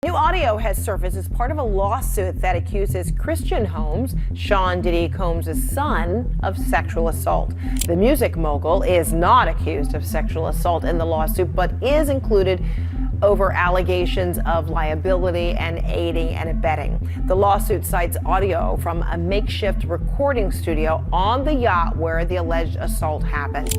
New audio has surfaced as part of a lawsuit that accuses Christian Holmes, Sean Diddy Combs' son, of sexual assault. The music mogul is not accused of sexual assault in the lawsuit, but is included over allegations of liability and aiding and abetting. The lawsuit cites audio from a makeshift recording studio on the yacht where the alleged assault happened.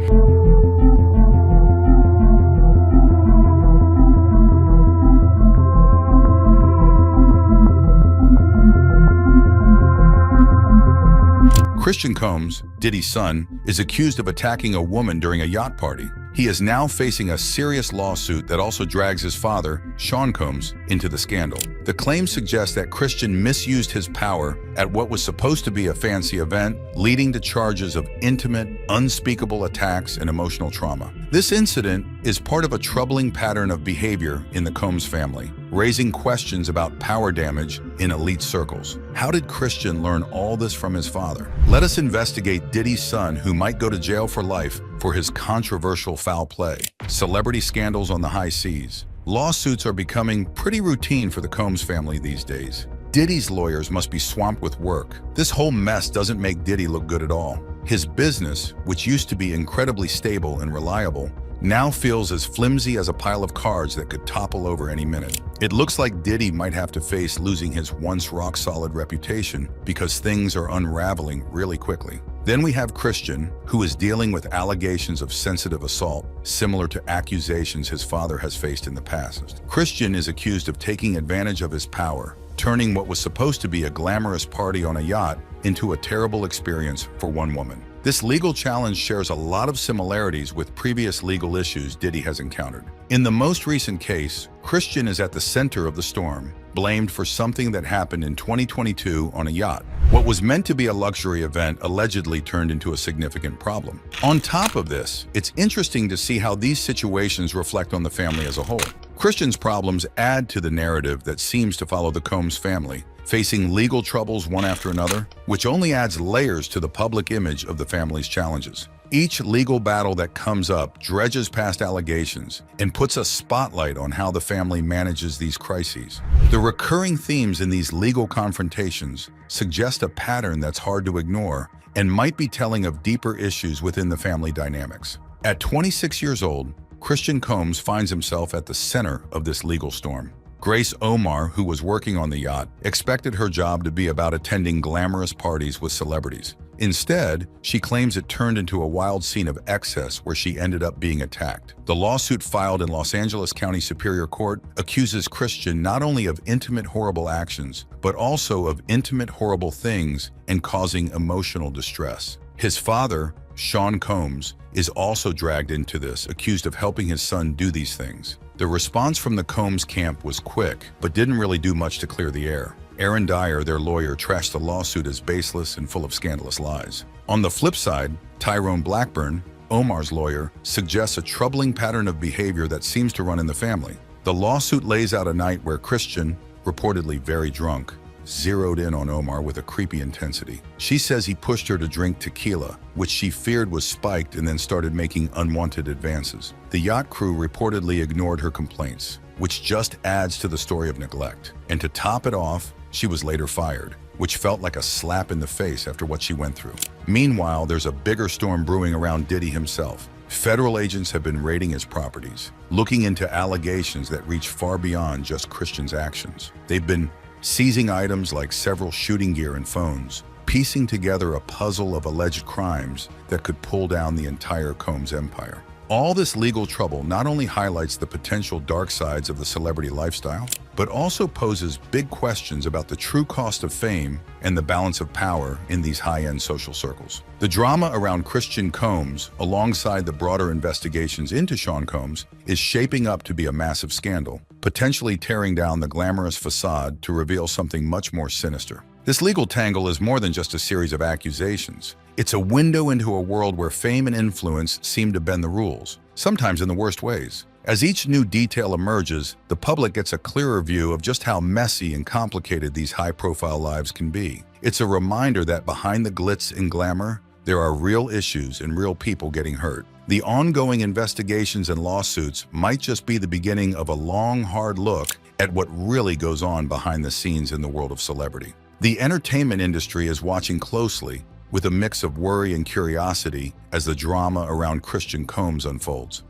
Christian Combs, Diddy's son, is accused of attacking a woman during a yacht party. He is now facing a serious lawsuit that also drags his father, Sean Combs, into the scandal. The claims suggest that Christian misused his power at what was supposed to be a fancy event, leading to charges of intimate, unspeakable attacks and emotional trauma. This incident is part of a troubling pattern of behavior in the Combs family, raising questions about power damage in elite circles. How did Christian learn all this from his father? Let us investigate Diddy's son, who might go to jail for life for his controversial foul play. Celebrity scandals on the high seas. Lawsuits are becoming pretty routine for the Combs family these days. Diddy's lawyers must be swamped with work. This whole mess doesn't make Diddy look good at all. His business, which used to be incredibly stable and reliable, now feels as flimsy as a pile of cards that could topple over any minute. It looks like Diddy might have to face losing his once rock-solid reputation because things are unraveling really quickly. Then we have Christian, who is dealing with allegations of sensitive assault, similar to accusations his father has faced in the past. Christian is accused of taking advantage of his power, turning what was supposed to be a glamorous party on a yacht into a terrible experience for one woman. This legal challenge shares a lot of similarities with previous legal issues Diddy has encountered. In the most recent case, Christian is at the center of the storm, blamed for something that happened in 2022 on a yacht. What was meant to be a luxury event allegedly turned into a significant problem. On top of this, it's interesting to see how these situations reflect on the family as a whole. Christian's problems add to the narrative that seems to follow the Combs family, facing legal troubles one after another, which only adds layers to the public image of the family's challenges. Each legal battle that comes up dredges past allegations and puts a spotlight on how the family manages these crises. The recurring themes in these legal confrontations suggest a pattern that's hard to ignore and might be telling of deeper issues within the family dynamics. At 26 years old, Christian Combs finds himself at the center of this legal storm. Grace Omar, who was working on the yacht, expected her job to be about attending glamorous parties with celebrities. Instead, she claims it turned into a wild scene of excess where she ended up being attacked. The lawsuit filed in Los Angeles County Superior Court accuses Christian not only of intimate horrible actions, but also of intimate horrible things and causing emotional distress. His father, Sean Combs, is also dragged into this, accused of helping his son do these things. The response from the Combs camp was quick, but didn't really do much to clear the air. Aaron Dyer, their lawyer, trashed the lawsuit as baseless and full of scandalous lies. On the flip side, Tyrone Blackburn, Omar's lawyer, suggests a troubling pattern of behavior that seems to run in the family. The lawsuit lays out a night where Christian, reportedly very drunk, zeroed in on Omar with a creepy intensity. She says he pushed her to drink tequila, which she feared was spiked, and then started making unwanted advances. The yacht crew reportedly ignored her complaints, which just adds to the story of neglect. And to top it off, she was later fired, which felt like a slap in the face after what she went through. Meanwhile, there's a bigger storm brewing around Diddy himself. Federal agents have been raiding his properties, looking into allegations that reach far beyond just Christian's actions. They've been seizing items like several shooting gear and phones, piecing together a puzzle of alleged crimes that could pull down the entire Combs empire. All this legal trouble not only highlights the potential dark sides of the celebrity lifestyle, but also poses big questions about the true cost of fame and the balance of power in these high-end social circles. The drama around Christian Combs, alongside the broader investigations into Sean Combs, is shaping up to be a massive scandal, potentially tearing down the glamorous facade to reveal something much more sinister. This legal tangle is more than just a series of accusations. It's a window into a world where fame and influence seem to bend the rules, sometimes in the worst ways. As each new detail emerges, the public gets a clearer view of just how messy and complicated these high-profile lives can be. It's a reminder that behind the glitz and glamour, there are real issues and real people getting hurt. The ongoing investigations and lawsuits might just be the beginning of a long, hard look at what really goes on behind the scenes in the world of celebrity. The entertainment industry is watching closely, with a mix of worry and curiosity as the drama around Christian Combs unfolds.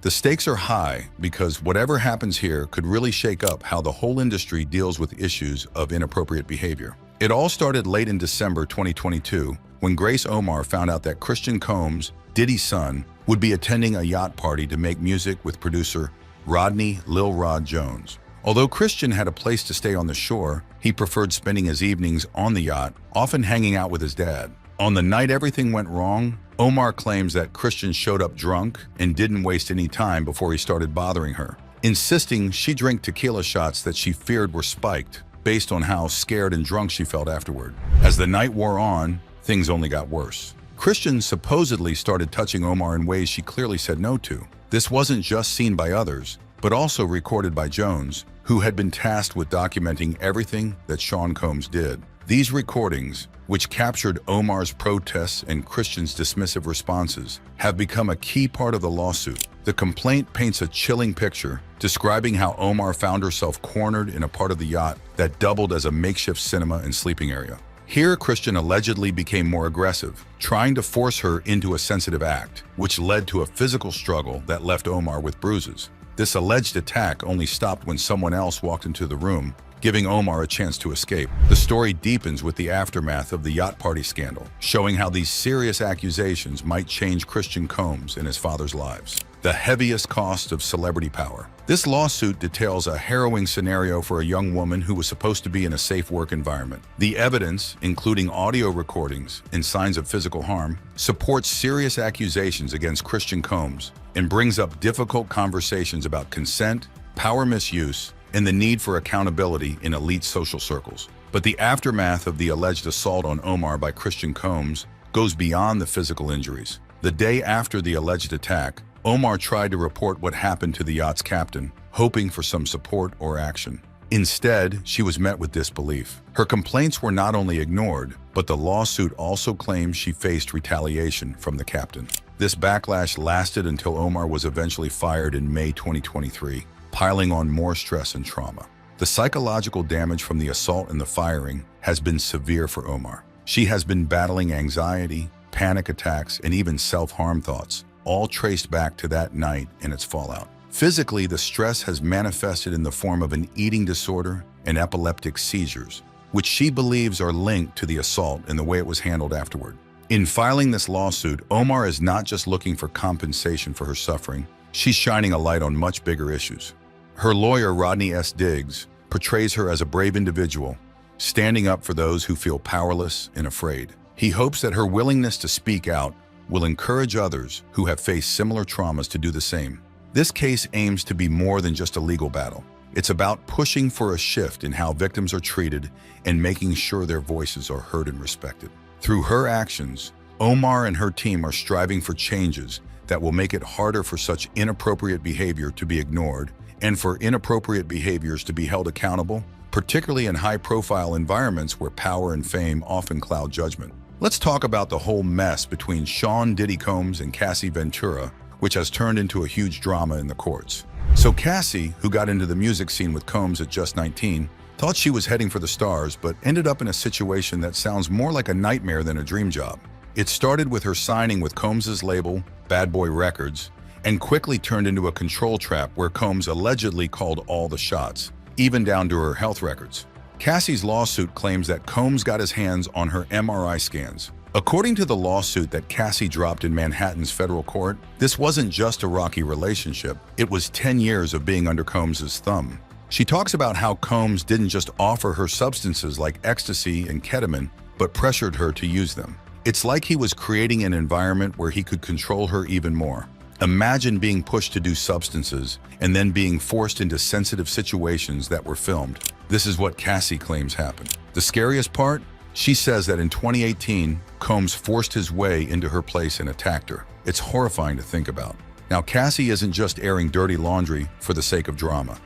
The stakes are high because whatever happens here could really shake up how the whole industry deals with issues of inappropriate behavior. It all started late in December 2022 when Grace Omar found out that Christian Combs, Diddy's son, would be attending a yacht party to make music with producer Rodney Lil Rod Jones. Although Christian had a place to stay on the shore, he preferred spending his evenings on the yacht, often hanging out with his dad. On the night everything went wrong, Omar claims that Christian showed up drunk and didn't waste any time before he started bothering her, insisting she drink tequila shots that she feared were spiked, based on how scared and drunk she felt afterward. As the night wore on, things only got worse. Christian supposedly started touching Omar in ways she clearly said no to. This wasn't just seen by others, but also recorded by Jones, who had been tasked with documenting everything that Sean Combs did. These recordings, which captured Omar's protests and Christian's dismissive responses, have become a key part of the lawsuit. The complaint paints a chilling picture, describing how Omar found herself cornered in a part of the yacht that doubled as a makeshift cinema and sleeping area. Here, Christian allegedly became more aggressive, trying to force her into a sensitive act, which led to a physical struggle that left Omar with bruises. This alleged attack only stopped when someone else walked into the room, giving Omar a chance to escape. The story deepens with the aftermath of the yacht party scandal, showing how these serious accusations might change Christian Combs and his father's lives. The heaviest cost of celebrity power. This lawsuit details a harrowing scenario for a young woman who was supposed to be in a safe work environment. The evidence, including audio recordings and signs of physical harm, supports serious accusations against Christian Combs and brings up difficult conversations about consent, power misuse, and the need for accountability in elite social circles. But the aftermath of the alleged assault on Omar by Christian Combs goes beyond the physical injuries. The day after the alleged attack, Omar tried to report what happened to the yacht's captain, hoping for some support or action. Instead, she was met with disbelief. Her complaints were not only ignored, but the lawsuit also claims she faced retaliation from the captain. This backlash lasted until Omar was eventually fired in May 2023, piling on more stress and trauma. The psychological damage from the assault and the firing has been severe for Omar. She has been battling anxiety, panic attacks, and even self-harm thoughts, all traced back to that night and its fallout. Physically, the stress has manifested in the form of an eating disorder and epileptic seizures, which she believes are linked to the assault and the way it was handled afterward. In filing this lawsuit, Omar is not just looking for compensation for her suffering, she's shining a light on much bigger issues. Her lawyer, Rodney S. Diggs, portrays her as a brave individual, standing up for those who feel powerless and afraid. He hopes that her willingness to speak out will encourage others who have faced similar traumas to do the same. This case aims to be more than just a legal battle. It's about pushing for a shift in how victims are treated and making sure their voices are heard and respected. Through her actions, Omar and her team are striving for changes that will make it harder for such inappropriate behavior to be ignored and for inappropriate behaviors to be held accountable, particularly in high-profile environments where power and fame often cloud judgment. Let's talk about the whole mess between Sean Diddy Combs and Cassie Ventura, which has turned into a huge drama in the courts. So Cassie, who got into the music scene with Combs at just 19, thought she was heading for the stars, but ended up in a situation that sounds more like a nightmare than a dream job. It started with her signing with Combs' label, Bad Boy Records, and quickly turned into a control trap where Combs allegedly called all the shots, even down to her health records. Cassie's lawsuit claims that Combs got his hands on her MRI scans. According to the lawsuit that Cassie dropped in Manhattan's federal court, this wasn't just a rocky relationship, it was 10 years of being under Combs' thumb. She talks about how Combs didn't just offer her substances like ecstasy and ketamine, but pressured her to use them. It's like he was creating an environment where he could control her even more. Imagine being pushed to do substances and then being forced into sensitive situations that were filmed. This is what Cassie claims happened. The scariest part? She says that in 2018, Combs forced his way into her place and attacked her. It's horrifying to think about. Now, Cassie isn't just airing dirty laundry for the sake of drama.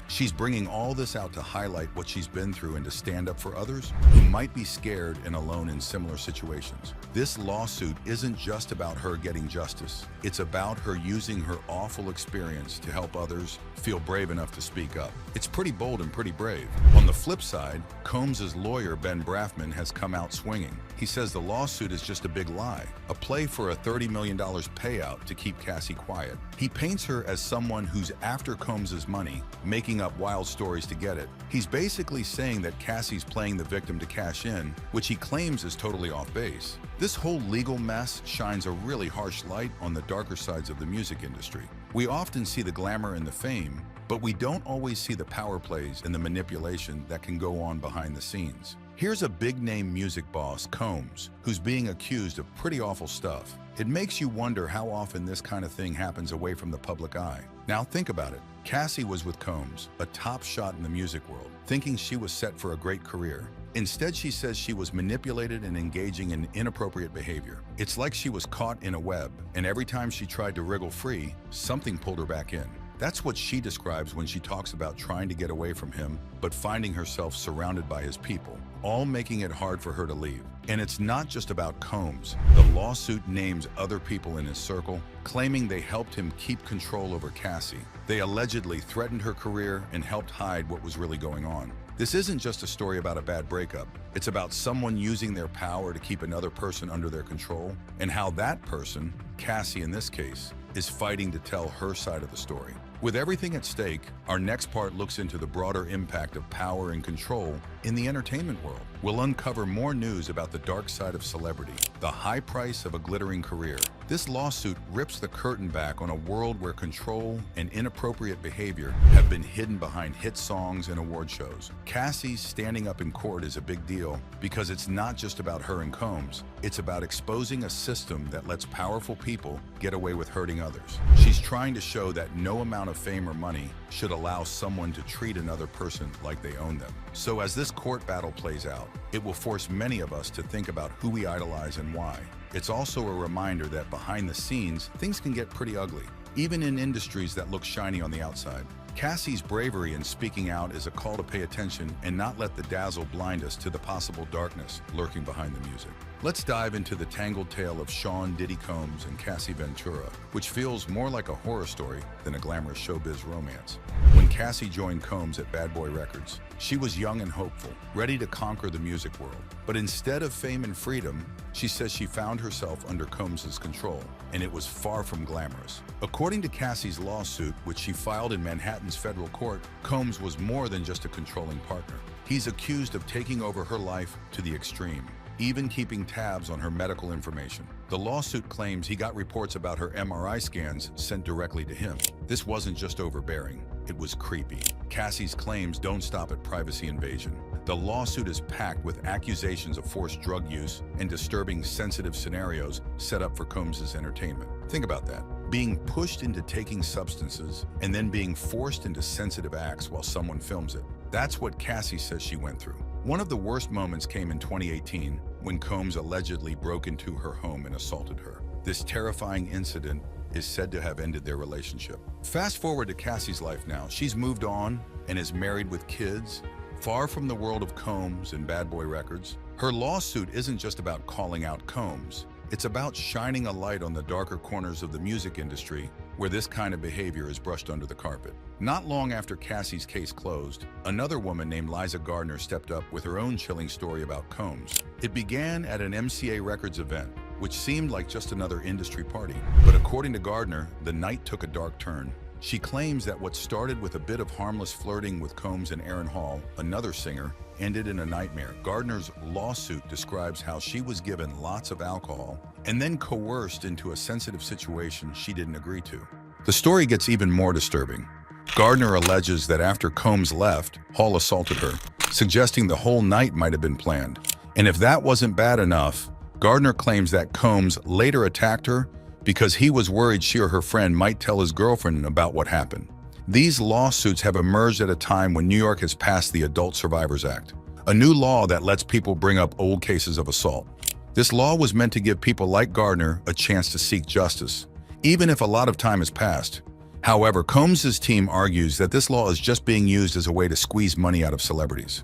She's bringing all this out to highlight what she's been through and to stand up for others who might be scared and alone in similar situations. This lawsuit isn't just about her getting justice. It's about her using her awful experience to help others feel brave enough to speak up. It's pretty bold and pretty brave. On the flip side, Combs' lawyer, Ben Brafman, has come out swinging. He says the lawsuit is just a big lie, a play for a $30 million payout to keep Cassie quiet. He paints her as someone who's after Combs' money, making up wild stories to get it. He's basically saying that Cassie's playing the victim to cash in, which he claims is totally off base. This whole legal mess shines a really harsh light on the darker sides of the music industry. We often see the glamour and the fame, but we don't always see the power plays and the manipulation that can go on behind the scenes. Here's a big-name music boss, Combs, who's being accused of pretty awful stuff. It makes you wonder how often this kind of thing happens away from the public eye. Now think about it. Cassie was with Combs, a top shot in the music world, thinking she was set for a great career. Instead, she says she was manipulated and engaging in inappropriate behavior. It's like she was caught in a web, and every time she tried to wriggle free, something pulled her back in. That's what she describes when she talks about trying to get away from him, but finding herself surrounded by his people, all making it hard for her to leave. And it's not just about Combs. The lawsuit names other people in his circle, claiming they helped him keep control over Cassie. They allegedly threatened her career and helped hide what was really going on. This isn't just a story about a bad breakup. It's about someone using their power to keep another person under their control, and how that person, Cassie in this case, is fighting to tell her side of the story. With everything at stake, our next part looks into the broader impact of power and control in the entertainment world. We'll uncover more news about the dark side of celebrity, the high price of a glittering career. This lawsuit rips the curtain back on a world where control and inappropriate behavior have been hidden behind hit songs and award shows. Cassie's standing up in court is a big deal because it's not just about her and Combs. It's about exposing a system that lets powerful people get away with hurting others. She's trying to show that no amount of fame or money should allow someone to treat another person like they own them. So as this court battle plays out, it will force many of us to think about who we idolize and why. It's also a reminder that behind the scenes, things can get pretty ugly, even in industries that look shiny on the outside. Cassie's bravery in speaking out is a call to pay attention and not let the dazzle blind us to the possible darkness lurking behind the music. Let's dive into the tangled tale of Sean Diddy Combs and Cassie Ventura, which feels more like a horror story than a glamorous showbiz romance. When Cassie joined Combs at Bad Boy Records, she was young and hopeful, ready to conquer the music world. But instead of fame and freedom, she says she found herself under Combs' control, and it was far from glamorous. According to Cassie's lawsuit, which she filed in Manhattan's federal court, Combs was more than just a controlling partner. He's accused of taking over her life to the extreme, even keeping tabs on her medical information. The lawsuit claims he got reports about her MRI scans sent directly to him. This wasn't just overbearing, it was creepy. Cassie's claims don't stop at privacy invasion. The lawsuit is packed with accusations of forced drug use and disturbing sensitive scenarios set up for Combs' entertainment. Think about that. Being pushed into taking substances and then being forced into sensitive acts while someone films it. That's what Cassie says she went through. One of the worst moments came in 2018 when Combs allegedly broke into her home and assaulted her. This terrifying incident is said to have ended their relationship. Fast forward to Cassie's life now. She's moved on and is married with kids, far from the world of Combs and Bad Boy Records. Her lawsuit isn't just about calling out Combs. It's about shining a light on the darker corners of the music industry where this kind of behavior is brushed under the carpet. Not long after Cassie's case closed, another woman named Liza Gardner stepped up with her own chilling story about Combs. It began at an MCA Records event, which seemed like just another industry party. But according to Gardner, the night took a dark turn. She claims that what started with a bit of harmless flirting with Combs and Aaron Hall, another singer, ended in a nightmare. Gardner's lawsuit describes how she was given lots of alcohol and then coerced into a sensitive situation she didn't agree to. The story gets even more disturbing. Gardner alleges that after Combs left, Hall assaulted her, suggesting the whole night might have been planned. And if that wasn't bad enough, Gardner claims that Combs later attacked her because he was worried she or her friend might tell his girlfriend about what happened. These lawsuits have emerged at a time when New York has passed the Adult Survivors Act, a new law that lets people bring up old cases of assault. This law was meant to give people like Gardner a chance to seek justice, even if a lot of time has passed. However, Combs's team argues that this law is just being used as a way to squeeze money out of celebrities.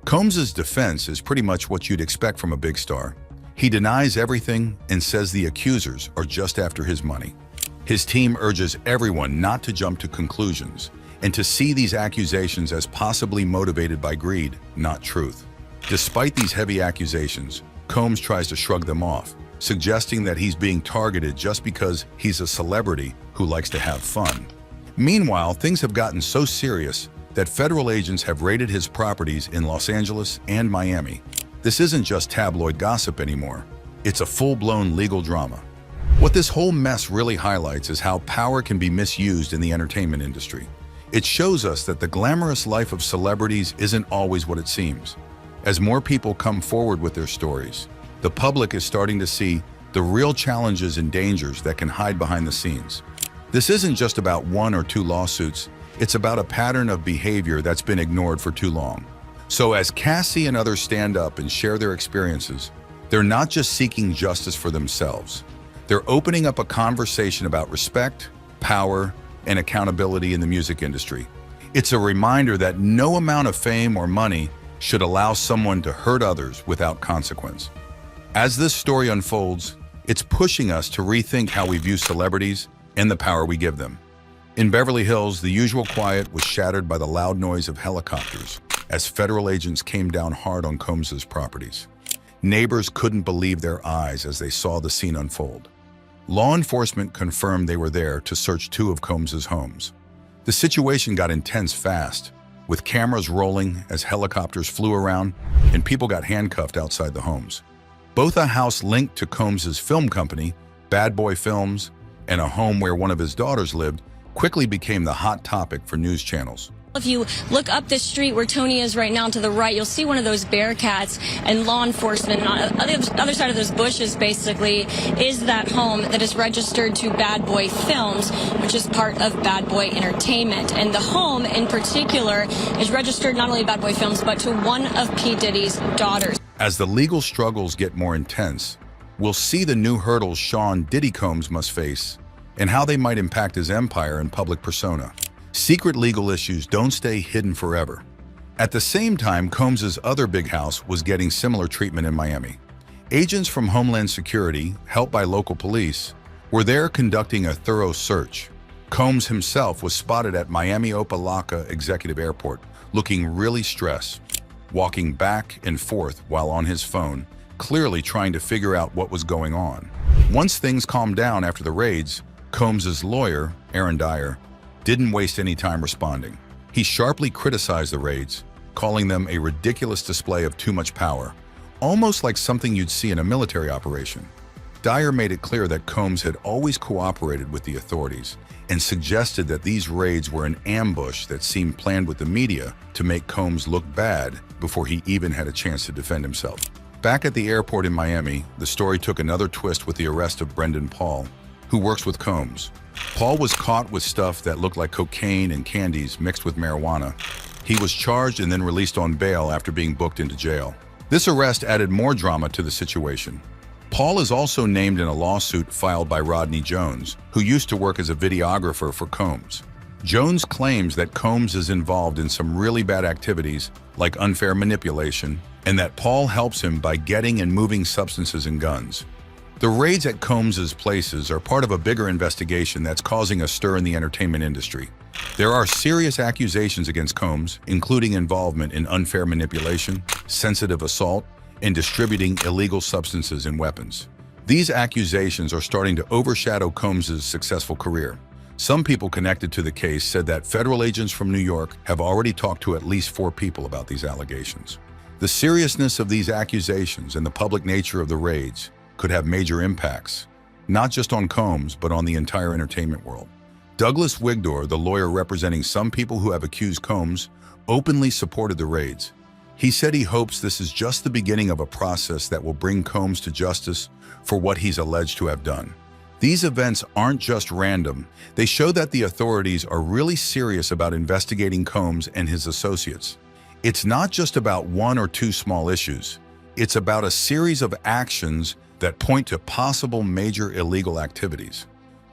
Combs's defense is pretty much what you'd expect from a big star. He denies everything and says the accusers are just after his money. His team urges everyone not to jump to conclusions and to see these accusations as possibly motivated by greed, not truth. Despite these heavy accusations, Combs tries to shrug them off, suggesting that he's being targeted just because he's a celebrity who likes to have fun. Meanwhile, things have gotten so serious that federal agents have raided his properties in Los Angeles and Miami. This isn't just tabloid gossip anymore. It's a full-blown legal drama. What this whole mess really highlights is how power can be misused in the entertainment industry. It shows us that the glamorous life of celebrities isn't always what it seems. As more people come forward with their stories, the public is starting to see the real challenges and dangers that can hide behind the scenes. This isn't just about one or two lawsuits, it's about a pattern of behavior that's been ignored for too long. So as Cassie and others stand up and share their experiences, they're not just seeking justice for themselves. They're opening up a conversation about respect, power, and accountability in the music industry. It's a reminder that no amount of fame or money should allow someone to hurt others without consequence. As this story unfolds, it's pushing us to rethink how we view celebrities and the power we give them. In Beverly Hills, the usual quiet was shattered by the loud noise of helicopters as federal agents came down hard on Combs's properties. Neighbors couldn't believe their eyes as they saw the scene unfold. Law enforcement confirmed they were there to search two of Combs's homes. The situation got intense fast, with cameras rolling as helicopters flew around and people got handcuffed outside the homes. Both a house linked to Combs's film company, Bad Boy Films, and a home where one of his daughters lived quickly became the hot topic for news channels. If you look up the street where Tony is right now to the right, you'll see one of those Bearcats, and law enforcement on the other side of those bushes basically is that home that is registered to Bad Boy Films, which is part of Bad Boy Entertainment. And the home in particular is registered not only to Bad Boy Films, but to one of P. Diddy's daughters. As the legal struggles get more intense, we'll see the new hurdles Sean Diddy Combs must face and how they might impact his empire and public persona. Secret legal issues don't stay hidden forever. At the same time, Combs's other big house was getting similar treatment in Miami. Agents from Homeland Security, helped by local police, were there conducting a thorough search. Combs himself was spotted at Miami Opa-locka Executive Airport, looking really stressed, walking back and forth while on his phone, clearly trying to figure out what was going on. Once things calmed down after the raids, Combs's lawyer, Aaron Dyer, didn't waste any time responding. He sharply criticized the raids, calling them a ridiculous display of too much power, almost like something you'd see in a military operation. Dyer made it clear that Combs had always cooperated with the authorities and suggested that these raids were an ambush that seemed planned with the media to make Combs look bad before he even had a chance to defend himself. Back at the airport in Miami, the story took another twist with the arrest of Brendan Paul, who works with Combs. Paul was caught with stuff that looked like cocaine and candies mixed with marijuana. He was charged and then released on bail after being booked into jail. This arrest added more drama to the situation. Paul is also named in a lawsuit filed by Rodney Jones, who used to work as a videographer for Combs. Jones claims that Combs is involved in some really bad activities like unfair manipulation, and that Paul helps him by getting and moving substances and guns. The raids at Combs's places are part of a bigger investigation that's causing a stir in the entertainment industry. There are serious accusations against Combs, including involvement in unfair manipulation, sensitive assault, and distributing illegal substances and weapons. These accusations are starting to overshadow Combs's successful career. Some people connected to the case said that federal agents from New York have already talked to at least 4 people about these allegations. The seriousness of these accusations and the public nature of the raids could have major impacts, not just on Combs, but on the entire entertainment world. Douglas Wigdor, the lawyer representing some people who have accused Combs, openly supported the raids. He said he hopes this is just the beginning of a process that will bring Combs to justice for what he's alleged to have done. These events aren't just random. They show that the authorities are really serious about investigating Combs and his associates. It's not just about 1 or 2 small issues. It's about a series of actions that point to possible major illegal activities.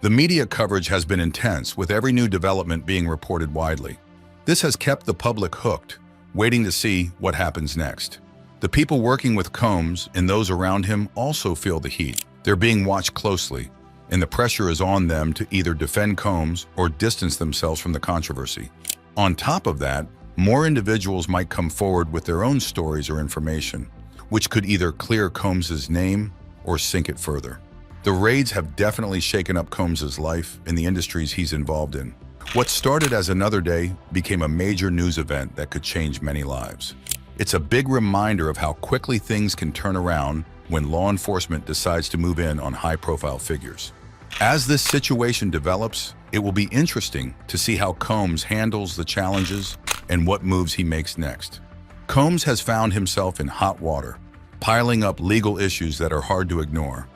The media coverage has been intense, with every new development being reported widely. This has kept the public hooked, waiting to see what happens next. The people working with Combs and those around him also feel the heat. They're being watched closely, and the pressure is on them to either defend Combs or distance themselves from the controversy. On top of that, more individuals might come forward with their own stories or information, which could either clear Combs' name or sink it further. The raids have definitely shaken up Combs' life and the industries he's involved in. What started as another day became a major news event that could change many lives. It's a big reminder of how quickly things can turn around when law enforcement decides to move in on high-profile figures. As this situation develops, it will be interesting to see how Combs handles the challenges and what moves he makes next. Combs has found himself in hot water, piling up legal issues that are hard to ignore.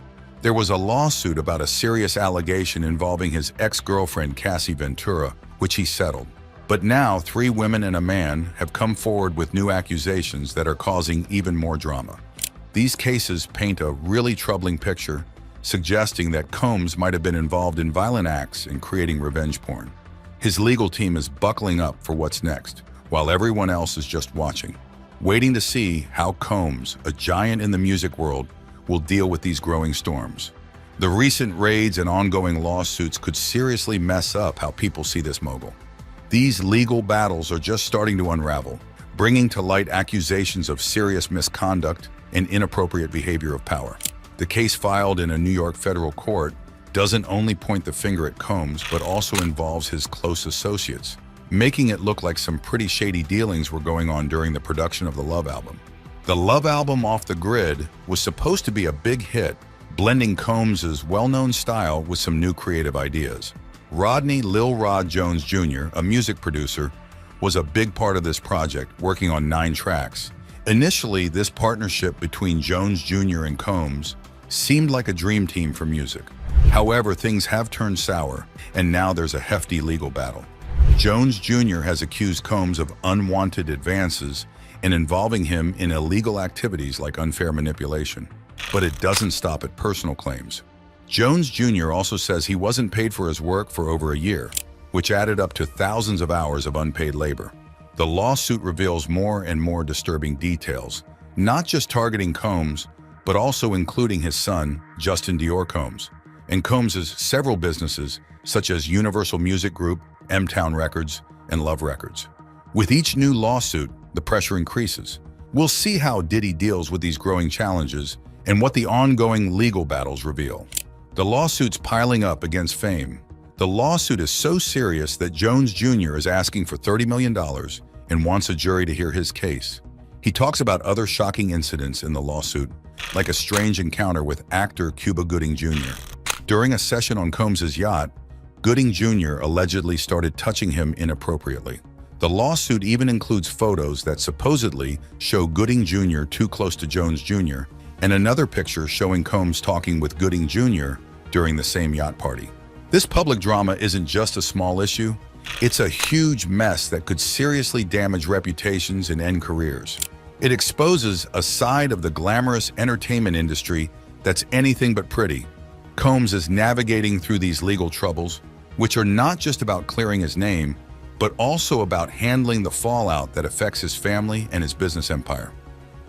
There was a lawsuit about a serious allegation involving his ex-girlfriend Cassie Ventura, which he settled. But now 3 women and a man have come forward with new accusations that are causing even more drama. These cases paint a really troubling picture, suggesting that Combs might have been involved in violent acts and creating revenge porn. His legal team is buckling up for what's next, while everyone else is just watching, waiting to see how Combs, a giant in the music world, will deal with these growing storms. The recent raids and ongoing lawsuits could seriously mess up how people see this mogul. These legal battles are just starting to unravel, bringing to light accusations of serious misconduct and inappropriate behavior of power. The case filed in a New York federal court doesn't only point the finger at Combs, but also involves his close associates, making it look like some pretty shady dealings were going on during the production of the Love album. The Love album Off the Grid was supposed to be a big hit, blending Combs' well-known style with some new creative ideas. Rodney Lil Rod Jones Jr., a music producer, was a big part of this project, working on 9 tracks. Initially, this partnership between Jones Jr. and Combs seemed like a dream team for music. However, things have turned sour, and now there's a hefty legal battle. Jones Jr. has accused Combs of unwanted advances and involving him in illegal activities like unfair manipulation. But it doesn't stop at personal claims. Jones Jr. also says he wasn't paid for his work for over a year, which added up to thousands of hours of unpaid labor. The lawsuit reveals more and more disturbing details, not just targeting Combs, but also including his son, Justin Dior Combs, and Combs' several businesses, such as Universal Music Group, M-Town Records, and Love Records. With each new lawsuit, the pressure increases. We'll see how Diddy deals with these growing challenges and what the ongoing legal battles reveal. The lawsuit's piling up against Fame. The lawsuit is so serious that Jones Jr. is asking for $30 million and wants a jury to hear his case. He talks about other shocking incidents in the lawsuit, like a strange encounter with actor Cuba Gooding Jr. During a session on Combs' yacht, Gooding Jr. allegedly started touching him inappropriately. The lawsuit even includes photos that supposedly show Gooding Jr. too close to Jones Jr. and another picture showing Combs talking with Gooding Jr. during the same yacht party. This public drama isn't just a small issue, it's a huge mess that could seriously damage reputations and end careers. It exposes a side of the glamorous entertainment industry that's anything but pretty. Combs is navigating through these legal troubles, which are not just about clearing his name, but also about handling the fallout that affects his family and his business empire.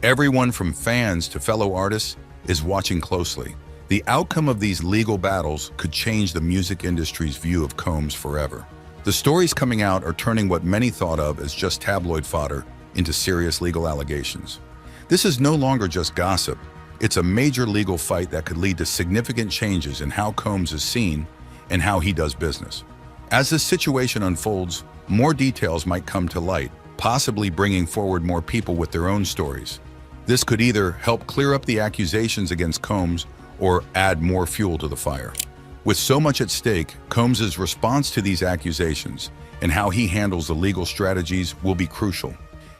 Everyone from fans to fellow artists is watching closely. The outcome of these legal battles could change the music industry's view of Combs forever. The stories coming out are turning what many thought of as just tabloid fodder into serious legal allegations. This is no longer just gossip. It's a major legal fight that could lead to significant changes in how Combs is seen and how he does business. As this situation unfolds, more details might come to light, possibly bringing forward more people with their own stories. This could either help clear up the accusations against Combs or add more fuel to the fire. With so much at stake, Combs' response to these accusations and how he handles the legal strategies will be crucial.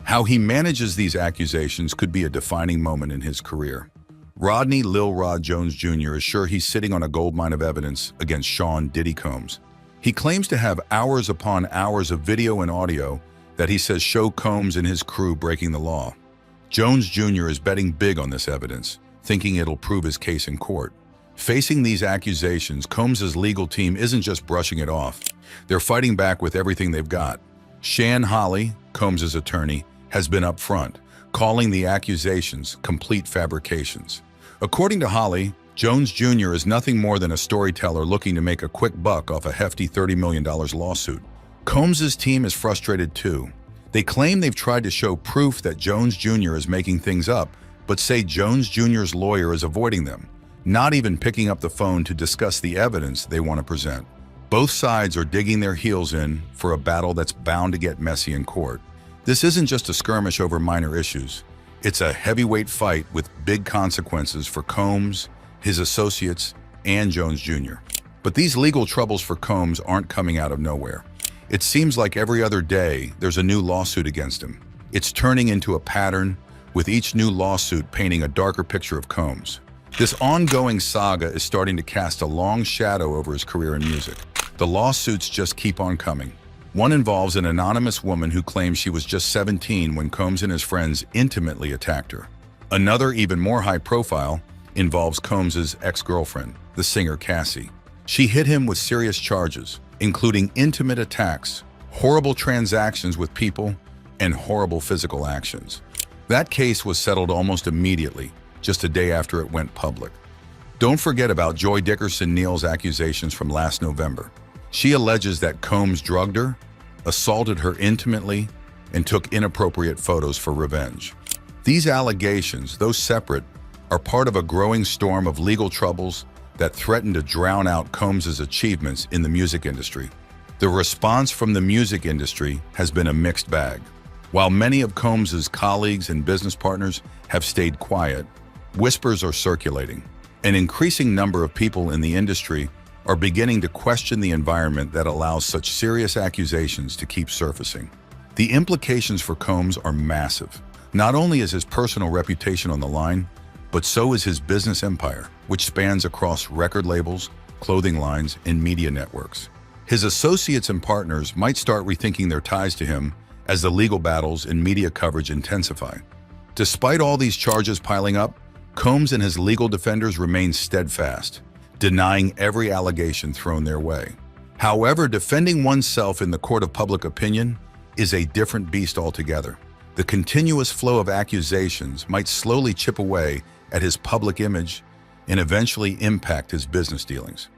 How he manages these accusations could be a defining moment in his career. Rodney Lil Rod Jones Jr. is sure he's sitting on a goldmine of evidence against Sean Diddy Combs. He claims to have hours upon hours of video and audio that he says show Combs and his crew breaking the law. Jones Jr. is betting big on this evidence, thinking it'll prove his case in court. Facing these accusations, Combs's legal team isn't just brushing it off. They're fighting back with everything they've got. Shan Holly, Combs's attorney, has been upfront, calling the accusations complete fabrications. According to Holly, Jones Jr. is nothing more than a storyteller looking to make a quick buck off a hefty $30 million lawsuit. Combs's team is frustrated too. They claim they've tried to show proof that Jones Jr. is making things up, but say Jones Jr.'s lawyer is avoiding them, not even picking up the phone to discuss the evidence they want to present. Both sides are digging their heels in for a battle that's bound to get messy in court. This isn't just a skirmish over minor issues. It's a heavyweight fight with big consequences for Combs, his associates, and Jones Jr. But these legal troubles for Combs aren't coming out of nowhere. It seems like every other day there's a new lawsuit against him. It's turning into a pattern, with each new lawsuit painting a darker picture of Combs. This ongoing saga is starting to cast a long shadow over his career in music. The lawsuits just keep on coming. One involves an anonymous woman who claims she was just 17 when Combs and his friends intimately attacked her. Another, even more high-profile, involves Combs's ex-girlfriend, the singer Cassie. She hit him with serious charges, including intimate attacks, horrible transactions with people, and horrible physical actions. That case was settled almost immediately, just a day after it went public. Don't forget about Joy Dickerson-Neal's accusations from last November. She alleges that Combs drugged her, assaulted her intimately, and took inappropriate photos for revenge. These allegations, though separate, are part of a growing storm of legal troubles that threaten to drown out Combs's achievements in the music industry. The response from the music industry has been a mixed bag. While many of Combs's colleagues and business partners have stayed quiet, whispers are circulating. An increasing number of people in the industry are beginning to question the environment that allows such serious accusations to keep surfacing. The implications for Combs are massive. Not only is his personal reputation on the line, but so is his business empire, which spans across record labels, clothing lines, and media networks. His associates and partners might start rethinking their ties to him as the legal battles and media coverage intensify. Despite all these charges piling up, Combs and his legal defenders remain steadfast, denying every allegation thrown their way. However, defending oneself in the court of public opinion is a different beast altogether. The continuous flow of accusations might slowly chip away at his public image and eventually impact his business dealings.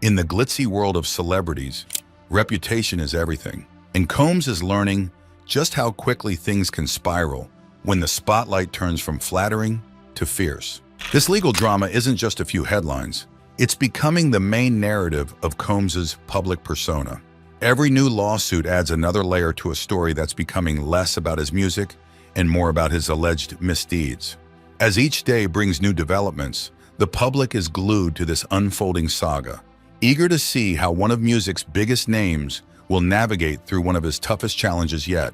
In the glitzy world of celebrities, reputation is everything, and Combs is learning just how quickly things can spiral when the spotlight turns from flattering to fierce. This legal drama isn't just a few headlines. It's becoming the main narrative of Combs's public persona. Every new lawsuit adds another layer to a story that's becoming less about his music and more about his alleged misdeeds. As each day brings new developments, the public is glued to this unfolding saga, eager to see how one of music's biggest names will navigate through one of his toughest challenges yet.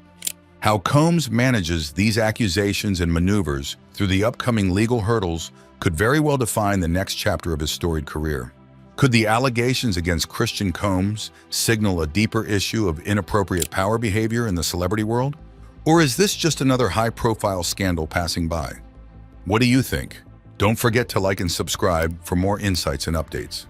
How Combs manages these accusations and maneuvers through the upcoming legal hurdles could very well define the next chapter of his storied career. Could the allegations against Christian Combs signal a deeper issue of inappropriate power behavior in the celebrity world? Or is this just another high-profile scandal passing by? What do you think? Don't forget to like and subscribe for more insights and updates.